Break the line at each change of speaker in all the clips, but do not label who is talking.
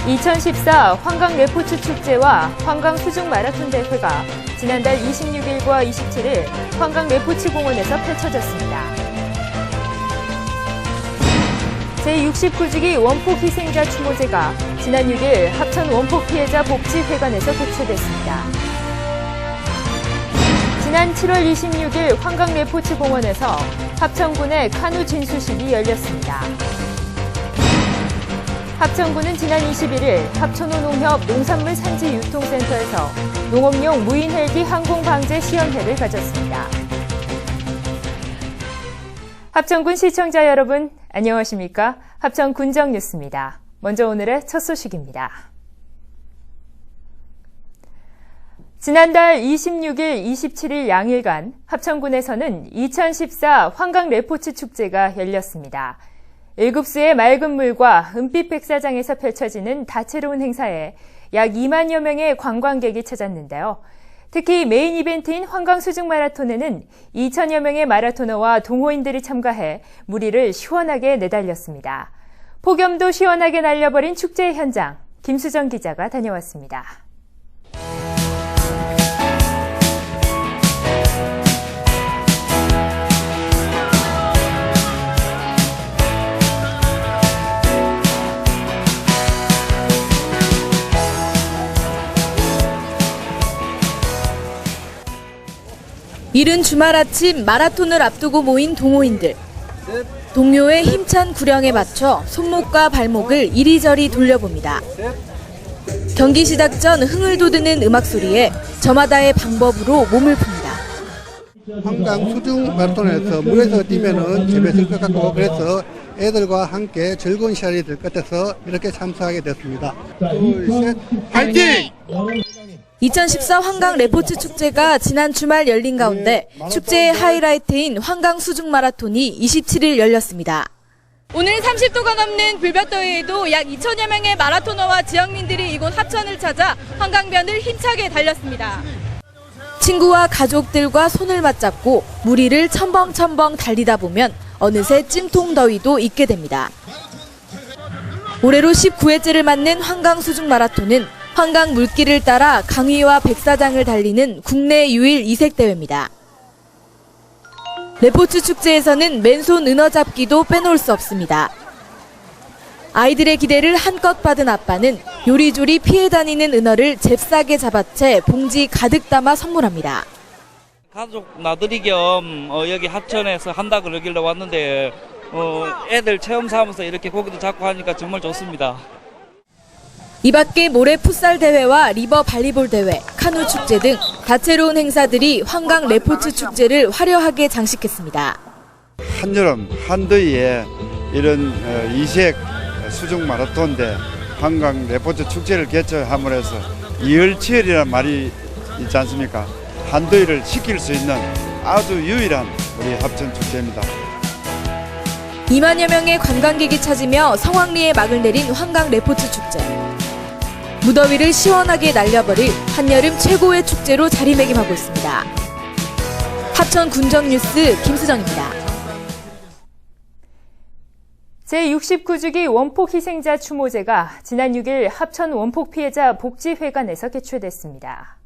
2014 환강 레포츠 축제와 환강 수중 마라톤 대회가 지난달 26일과 27일 환강 레포츠 공원에서 펼쳐졌습니다. 제69주기 원폭 희생자 추모제가 지난 6일 합천 원폭 피해자 복지회관에서 개최됐습니다. 지난 7월 26일 환강 레포츠 공원에서 합천군의 카누 진수식이 열렸습니다. 합천군은 지난 21일 합천호 농협 농산물 산지 유통센터에서 농업용 무인 헬기 항공 방제 시연회를 가졌습니다. 합천군 시청자 여러분, 안녕하십니까? 합천 군정 뉴스입니다. 먼저 오늘의 첫 소식입니다. 지난달 26일, 27일 양일간 합천군에서는 2014 환강 레포츠 축제가 열렸습니다. 7수의 맑은 물과 은빛 백사장에서 펼쳐지는 다채로운 행사에 약 2만여 명의 관광객이 찾았는데요. 특히 메인 이벤트인 환강 수중 마라톤에는 2천여 명의 마라토너와 동호인들이 참가해 무리를 시원하게 내달렸습니다. 폭염도 시원하게 날려버린 축제 현장, 김수정 기자가 다녀왔습니다.
이른 주말 아침 마라톤을 앞두고 모인 동호인들. 동료의 힘찬 구령에 맞춰 손목과 발목을 이리저리 돌려봅니다. 경기 시작 전 흥을 돋우는 음악 소리에 저마다의 방법으로 몸을 풉니다.
한강 수중 마라톤에서 물에서 뛰면은 재미있을 것 같고, 그래서 애들과 함께 즐거운 시간이 될 것 같아서 이렇게 참석하게 됐습니다. 둘, 셋, 파이팅!
2014 환강 레포츠 축제가 지난 주말 열린 가운데 축제의 하이라이트인 환강 수중 마라톤이 27일 열렸습니다. 오늘 30도가 넘는 불볕더위에도 약 2천여 명의 마라토너와 지역민들이 이곳 합천을 찾아 한강변을 힘차게 달렸습니다. 친구와 가족들과 손을 맞잡고 무리를 첨벙첨벙 달리다 보면 어느새 찜통 더위도 잊게 됩니다. 올해로 19회째를 맞는 환강 수중 마라톤은 환강 물길을 따라 강위와 백사장을 달리는 국내 유일 이색대회입니다. 레포츠 축제에서는 맨손 은어 잡기도 빼놓을 수 없습니다. 아이들의 기대를 한껏 받은 아빠는 요리조리 피해 다니는 은어를 잽싸게 잡아채 봉지 가득 담아 선물합니다.
가족 나들이 겸 여기 합천에서 한다 그러길래 왔는데 애들 체험 삼아서 이렇게 고기도 잡고 하니까 정말 좋습니다.
이 밖에 모래 풋살 대회와 리버 발리볼 대회, 카누 축제 등 다채로운 행사들이 환강 레포츠 축제를 화려하게 장식했습니다.
한여름 한더위에 이런 이색 수중 마라톤 대 한강 레포츠 축제를 개최함으로 해서 이열치열이라는 말이 있지 않습니까? 한더위를 식힐 수 있는 아주 유일한 우리 합천 축제입니다.
2만여 명의 관광객이 찾으며 성황리에 막을 내린 환강 레포츠 축제. 무더위를 시원하게 날려버릴 한여름 최고의 축제로 자리매김하고 있습니다. 합천 군정뉴스 김수정입니다.
제69주기 원폭 희생자 추모제가 지난 6일 합천 원폭 피해자 복지회관에서 개최됐습니다.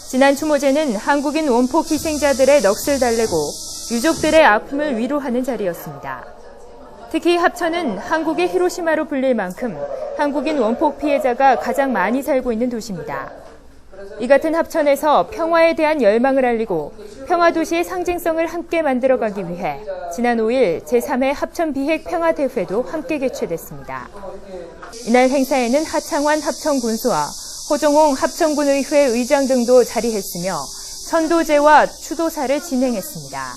지난 추모제는 한국인 원폭 희생자들의 넋을 달래고 유족들의 아픔을 위로하는 자리였습니다. 특히 합천은 한국의 히로시마로 불릴 만큼 한국인 원폭 피해자가 가장 많이 살고 있는 도시입니다. 이 같은 합천에서 평화에 대한 열망을 알리고 평화도시의 상징성을 함께 만들어가기 위해 지난 5일 제3회 합천비핵 평화대회도 함께 개최됐습니다. 이날 행사에는 하창환 합천군수와 호정홍 합천군의회 의장 등도 자리했으며 천도제와 추도사를 진행했습니다.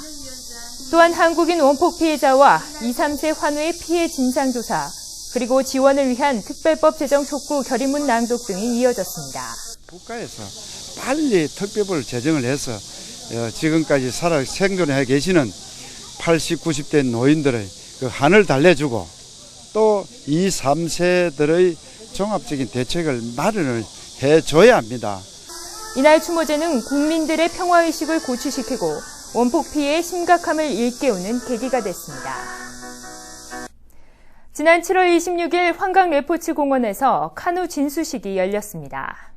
또한 한국인 원폭 피해자와 2, 3세 환우의 피해 진상조사, 그리고 지원을 위한 특별법 제정 촉구 결의문 낭독 등이 이어졌습니다.
국가에서 빨리 특별법을 제정을 해서 지금까지 살아 생존해 계시는 80, 90대 노인들의 그 한을 달래주고 또 2, 3세들의 종합적인 대책을 마련을 해줘야 합니다.
이날 추모제는 국민들의 평화의식을 고취시키고 원폭 피해의 심각함을 일깨우는 계기가 됐습니다. 지난 7월 26일 환강 레포츠 공원에서 카누 진수식이 열렸습니다.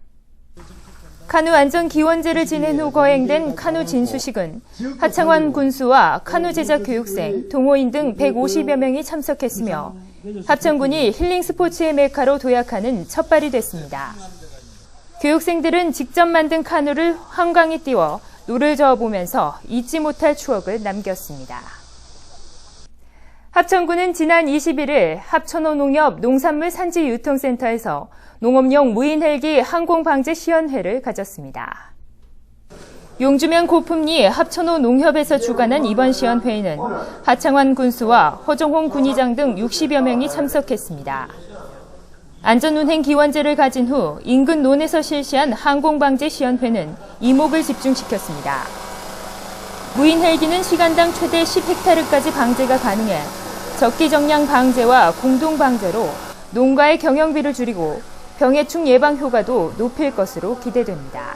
카누 안전기원제를 지낸 후 거행된 카누 진수식은 하창완 군수와 카누 제작 교육생, 동호인 등 150여 명이 참석했으며 합천군이 힐링 스포츠의 메카로 도약하는 첫발이 됐습니다. 교육생들은 직접 만든 카누를 한강에 띄워 노를 저어보면서 잊지 못할 추억을 남겼습니다. 합천군은 지난 21일 합천호 농협 농산물 산지 유통센터에서 농업용 무인 헬기 항공 방제 시연회를 가졌습니다. 용주면 고품리 합천호 농협에서 주관한 이번 시연회에는 하창완 군수와 허정홍 군의장 등 60여 명이 참석했습니다. 안전운행 기원제를 가진 후 인근 논에서 실시한 항공 방제 시연회는 이목을 집중시켰습니다. 무인 헬기는 시간당 최대 10헥타르까지 방제가 가능해 적기 정량 방제와 공동 방제로 농가의 경영비를 줄이고 병해충 예방 효과도 높일 것으로 기대됩니다.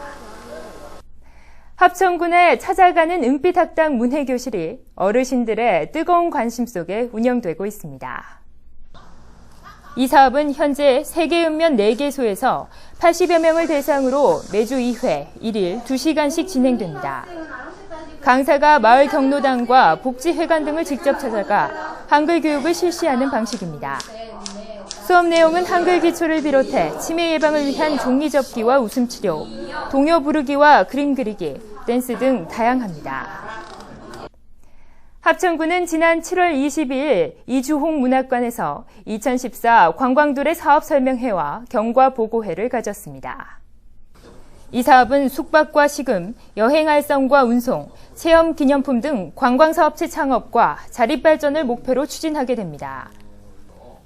합천군에 찾아가는 은빛 학당 문해교실이 어르신들의 뜨거운 관심 속에 운영되고 있습니다. 이 사업은 현재 세계읍면 4개소에서 80여 명을 대상으로 매주 2회, 1일 2시간씩 진행됩니다. 강사가 마을 경로당과 복지회관 등을 직접 찾아가 한글 교육을 실시하는 방식입니다. 수업 내용은 한글 기초를 비롯해 치매 예방을 위한 종이 접기와 웃음 치료, 동요 부르기와 그림 그리기, 댄스 등 다양합니다. 합천군은 지난 7월 22일 이주홍 문학관에서 2014 관광도래 사업 설명회와 경과 보고회를 가졌습니다. 이 사업은 숙박과 식음, 여행 활성과 운송, 체험 기념품 등 관광사업체 창업과 자립발전을 목표로 추진하게 됩니다.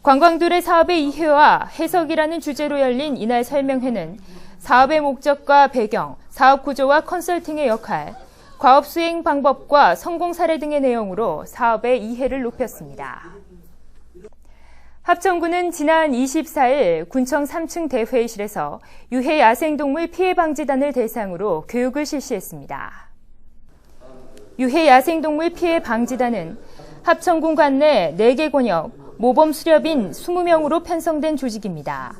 관광도래 사업의 이해와 해석이라는 주제로 열린 이날 설명회는 사업의 목적과 배경, 사업 구조와 컨설팅의 역할, 과업 수행 방법과 성공 사례 등의 내용으로 사업의 이해를 높였습니다. 합천군은 지난 24일 군청 3층 대회의실에서 유해 야생동물 피해 방지단을 대상으로 교육을 실시했습니다. 유해 야생동물 피해 방지단은 합천군 관내 4개 권역 모범 수렵인 20명으로 편성된 조직입니다.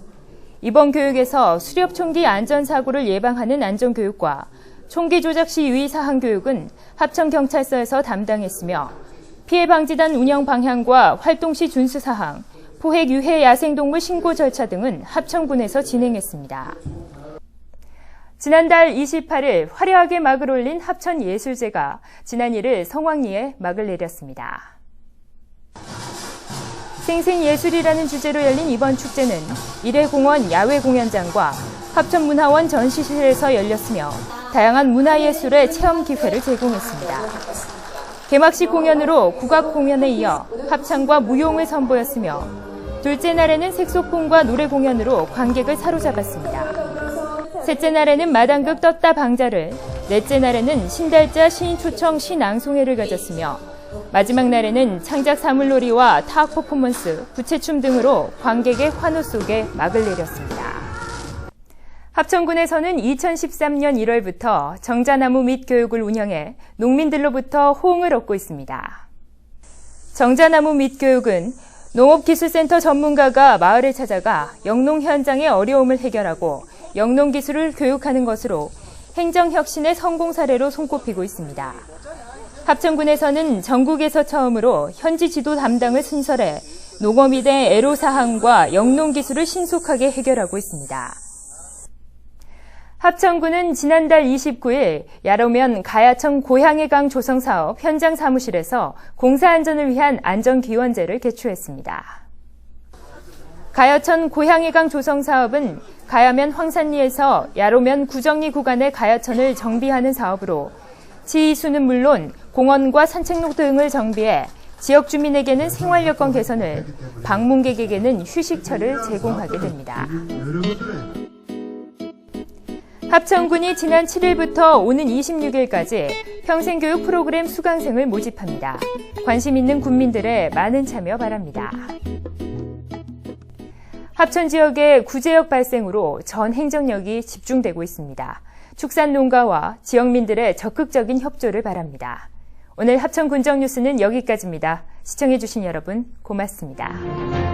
이번 교육에서 수렵 총기 안전사고를 예방하는 안전교육과 총기 조작 시 유의사항 교육은 합천경찰서에서 담당했으며 피해 방지단 운영 방향과 활동 시 준수사항, 포획 유해 야생동물 신고 절차 등은 합천군에서 진행했습니다. 지난달 28일 화려하게 막을 올린 합천예술제가 지난 1일 성황리에 막을 내렸습니다. 생생예술이라는 주제로 열린 이번 축제는 일회공원 야외 공연장과 합천문화원 전시실에서 열렸으며 다양한 문화예술의 체험 기회를 제공했습니다. 개막식 공연으로 국악 공연에 이어 합창과 무용을 선보였으며 둘째 날에는 색소폰과 노래 공연으로 관객을 사로잡았습니다. 셋째 날에는 마당극 떴다 방자를, 넷째 날에는 신달자 시인 초청 시낭송회를 가졌으며 마지막 날에는 창작 사물놀이와 타악 퍼포먼스, 부채춤 등으로 관객의 환호 속에 막을 내렸습니다. 합천군에서는 2013년 1월부터 정자나무 밑 교육을 운영해 농민들로부터 호응을 얻고 있습니다. 정자나무 밑 교육은 농업기술센터 전문가가 마을에 찾아가 영농 현장의 어려움을 해결하고 영농기술을 교육하는 것으로 행정혁신의 성공 사례로 손꼽히고 있습니다. 합천군에서는 전국에서 처음으로 현지 지도 담당을 신설해 농업인의 애로사항과 영농기술을 신속하게 해결하고 있습니다. 합천군은 지난달 29일 야로면 가야천 고향의 강 조성 사업 현장 사무실에서 공사 안전을 위한 안전기원제를 개최했습니다. 가야천 고향의 강 조성 사업은 가야면 황산리에서 야로면 구정리 구간의 가야천을 정비하는 사업으로 지하수는 물론 공원과 산책로 등을 정비해 지역 주민에게는 생활 여건 개선을, 방문객에게는 휴식처를 제공하게 됩니다. 합천군이 지난 7일부터 오는 26일까지 평생교육 프로그램 수강생을 모집합니다. 관심 있는 군민들의 많은 참여 바랍니다. 합천 지역의 구제역 발생으로 전 행정력이 집중되고 있습니다. 축산 농가와 지역민들의 적극적인 협조를 바랍니다. 오늘 합천 군정 뉴스는 여기까지입니다. 시청해주신 여러분 고맙습니다.